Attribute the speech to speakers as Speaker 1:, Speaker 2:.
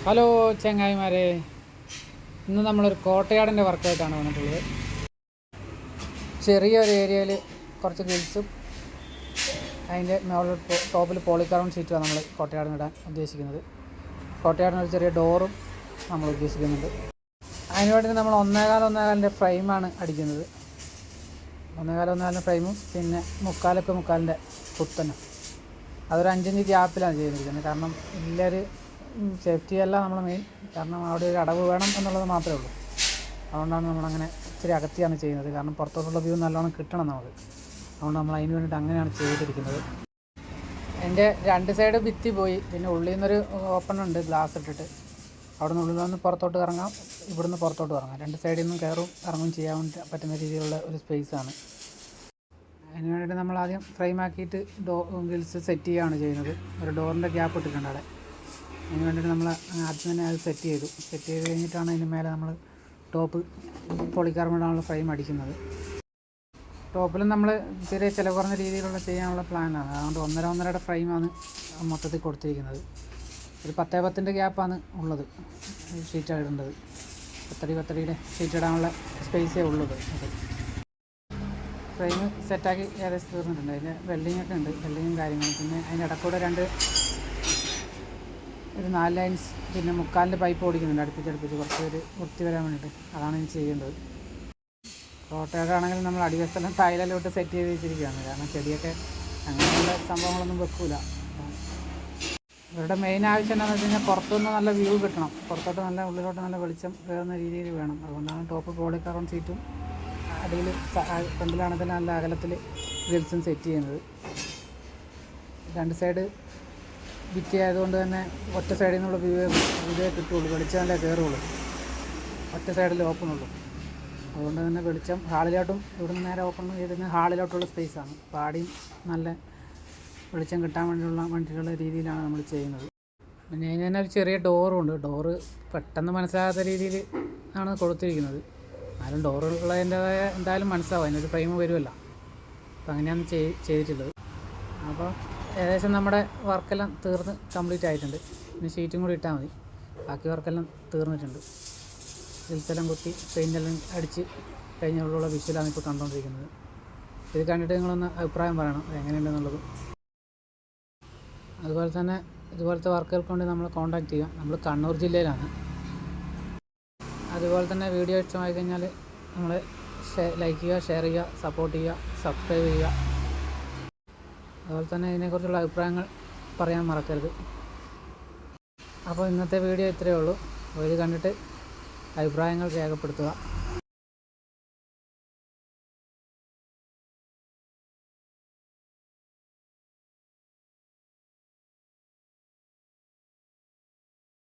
Speaker 1: Hello ചങ്ങായിമാരെ, ഇന്ന് നമ്മളൊരു കോട്ടയാടിൻ്റെ വർക്കായിട്ടാണ് വന്നിട്ടുള്ളത്. ചെറിയൊരു ഏരിയയിൽ കുറച്ച് ഗ്രിൽസും അതിൻ്റെ മുകളിൽ ടോപ്പിൽ പോളികാർബൺ ഷീറ്റുമാണ് നമ്മൾ കോട്ടയാടിനിടാൻ ഉദ്ദേശിക്കുന്നത്. കോട്ടയാടിനൊരു ചെറിയ ഡോറും നമ്മൾ ഉദ്ദേശിക്കുന്നുണ്ട്. അതിനുവേണ്ടി നമ്മൾ ഒന്നേകാലിൻ്റെ ഫ്രെയിമാണ് അടിക്കുന്നത്. ഒന്നേകാലിൻ്റെ ഫ്രെയിമും പിന്നെ മുക്കാലിൻ്റെ കുത്തനും അതൊരു 5 ഇഞ്ച് ഗ്യാപ്പിലാണ് ചെയ്തിരിക്കുന്നത്. കാരണം എല്ലാവരും സേഫ്റ്റി അല്ല നമ്മൾ മെയിൻ, കാരണം അവിടെ ഒരു അടവ് വേണം എന്നുള്ളത് മാത്രമേ ഉള്ളൂ. അതുകൊണ്ടാണ് നമ്മളങ്ങനെ ഇച്ചിരി അകത്തിയാണ് ചെയ്യുന്നത്. കാരണം പുറത്തോട്ടുള്ള വ്യൂ നല്ലോണം കിട്ടണം നമുക്ക്. അതുകൊണ്ട് നമ്മൾ അതിന് വേണ്ടിയിട്ട് അങ്ങനെയാണ് ചെയ്തിരിക്കുന്നത്. എൻ്റെ 2 സൈഡ് ഭിത്തി പോയി, പിന്നെ ഉള്ളിൽ നിന്നൊരു ഓപ്പൺ ഉണ്ട് ഗ്ലാസ് ഇട്ടിട്ട്. അവിടെ നിന്ന് ഉള്ളിൽ നിന്ന് പുറത്തോട്ട് ഇറങ്ങാം, ഇവിടുന്ന് പുറത്തോട്ട് ഇറങ്ങാം. 2 സൈഡിൽ നിന്നും കയറും ഇറങ്ങും ചെയ്യാൻ പറ്റുന്ന രീതിയിലുള്ള ഒരു സ്പേസാണ്. അതിന് വേണ്ടിയിട്ട് നമ്മൾ ആദ്യം ഫ്രെയിമാക്കിയിട്ട് ഗ്രിൽസ് സെറ്റ് ചെയ്യുകയാണ് ചെയ്യുന്നത്. ഒരു ഡോറിൻ്റെ ഗ്യാപ്പ് ഇട്ടിട്ടുണ്ട് അവിടെ. അതിന് വേണ്ടിയിട്ട് നമ്മൾ ആദ്യം തന്നെ അത് സെറ്റ് ചെയ്ത് കഴിഞ്ഞിട്ടാണ് അതിന് മേലെ നമ്മൾ ടോപ്പ് പോളികാർബണാണുള്ള ഫ്രെയിം അടിക്കുന്നത്. ടോപ്പിലും നമ്മൾ ചെറിയ ചിലവ് കുറഞ്ഞ രീതിയിലുള്ള ചെയ്യാനുള്ള പ്ലാനാണ്. അതുകൊണ്ട് 1.5 ഫ്രെയിമാണ് മൊത്തത്തിൽ കൊടുത്തിരിക്കുന്നത്. ഒരു 10x10 ഗ്യാപ്പാണ് ഉള്ളത് ഷീറ്റ് ഇടേണ്ടത്. 10x10 ഷീറ്റ് ഇടാനുള്ള സ്പേസേ ഉള്ളത്. ഫ്രെയിം സെറ്റാക്കി ഏകദേശം തീർന്നിട്ടുണ്ട്. അതിന് വെൽഡിങ്ങൊക്കെ ഉണ്ട്, വെൽഡിങ്ങും കാര്യങ്ങളും. പിന്നെ അതിൻ്റെ ഇടക്കൂടെ ഒരു 4 ലൈൻസ് പിന്നെ മുക്കാലിൻ്റെ പൈപ്പ് ഓടിക്കുന്നുണ്ട് അടുപ്പിച്ച് കുറച്ച് ഒരു വൃത്തി വരാൻ വേണ്ടിയിട്ട്. അതാണ് ഇനി ചെയ്യേണ്ടത്. കോട്ടയാടാണെങ്കിൽ നമ്മൾ അടിവശത്തെല്ലാം ടൈലെല്ലാം സെറ്റ് ചെയ്ത് വെച്ചിരിക്കുകയാണ്. കാരണം ചെടിയൊക്കെ അങ്ങനെയുള്ള സംഭവങ്ങളൊന്നും വെക്കില്ല. ഇവരുടെ മെയിൻ ആവശ്യം എന്താണെന്ന് വെച്ച് കഴിഞ്ഞാൽ പുറത്തുനിന്ന് നല്ല വ്യൂ കിട്ടണം, പുറത്തോട്ട് നല്ല ഉള്ളിലോട്ട് നല്ല വെളിച്ചം കയറുന്ന രീതിയിൽ വേണം. അതുകൊണ്ടാണ് ടോപ്പ് പോളികാർബൺ ഷീറ്റും അടിയിൽ ഫ്രണ്ടിലാണെങ്കിൽ നല്ല അകലത്തിൽ ഗ്രിൽസും സെറ്റ് ചെയ്യുന്നത്. 2 സൈഡ് ഭിത്തി ആയതുകൊണ്ട് തന്നെ ഒറ്റ സൈഡിൽ നിന്നുള്ള വ്യൂ കിട്ടുള്ളൂ, വെളിച്ചമല്ലേ കയറുള്ളൂ. ഒറ്റ സൈഡിൽ ഓപ്പണുള്ളൂ. അതുകൊണ്ട് തന്നെ വെളിച്ചം ഹാളിലോട്ടും ഇവിടുന്ന് നേരെ ഓപ്പൺ ചെയ്തിരുന്ന ഹാളിലോട്ടുള്ള സ്പേസാണ്. അപ്പോൾ ആടിയും നല്ല വെളിച്ചം കിട്ടാൻ വേണ്ടിയിട്ടുള്ള രീതിയിലാണ് നമ്മൾ ചെയ്യുന്നത്. പിന്നെ അതിന് തന്നെ ഒരു ചെറിയ ഡോറുണ്ട്. ഡോറ് പെട്ടെന്ന് മനസ്സിലാകാത്ത രീതിയിൽ ആണ് കൊടുത്തിരിക്കുന്നത്. എന്നാലും ഡോറുള്ളതിൻ്റെതായ എന്തായാലും മനസ്സിലാവും, അതിനൊരു ഫ്രെയിം വരുമല്ലോ. അപ്പോൾ അങ്ങനെയാണ് ചെയ്തിട്ടുള്ളത്. അപ്പോൾ ഏകദേശം നമ്മുടെ വർക്കെല്ലാം തീർന്ന് കംപ്ലീറ്റ് ആയിട്ടുണ്ട്. പിന്നെ ഷീറ്റും കൂടി ഇട്ടാൽ മതി, ബാക്കി വർക്കെല്ലാം തീർന്നിട്ടുണ്ട്. ഗ്രിൽസെല്ലാം കുത്തി പെയിൻ്റെല്ലാം അടിച്ച് കഴിഞ്ഞുള്ള വിഷ്വലാണ് ഇപ്പോൾ കണ്ടുകൊണ്ടിരിക്കുന്നത്. ഇത് കണ്ടിട്ട് നിങ്ങളൊന്ന് അഭിപ്രായം പറയണം എങ്ങനെയുണ്ടെന്നുള്ളത്. അതുപോലെ തന്നെ ഇതുപോലത്തെ വർക്കുകൾക്ക് കൊണ്ട് നമ്മൾ കോൺടാക്റ്റ് ചെയ്യാം. നമ്മൾ കണ്ണൂർ ജില്ലയിലാണ്. അതുപോലെ തന്നെ വീഡിയോ ഇഷ്ടമായി കഴിഞ്ഞാൽ നമ്മൾ ലൈക്ക് ചെയ്യുക, ഷെയർ ചെയ്യുക, സപ്പോർട്ട് ചെയ്യുക, സബ്സ്ക്രൈബ് ചെയ്യുക. അതുപോലെ തന്നെ ഇതിനെക്കുറിച്ചുള്ള അഭിപ്രായങ്ങൾ പറയാൻ മറക്കരുത്. അപ്പോൾ ഇന്നത്തെ വീഡിയോ ഇത്രയേ ഉള്ളൂ. ഇത് കണ്ടിട്ട് അഭിപ്രായങ്ങൾ രേഖപ്പെടുത്തുക.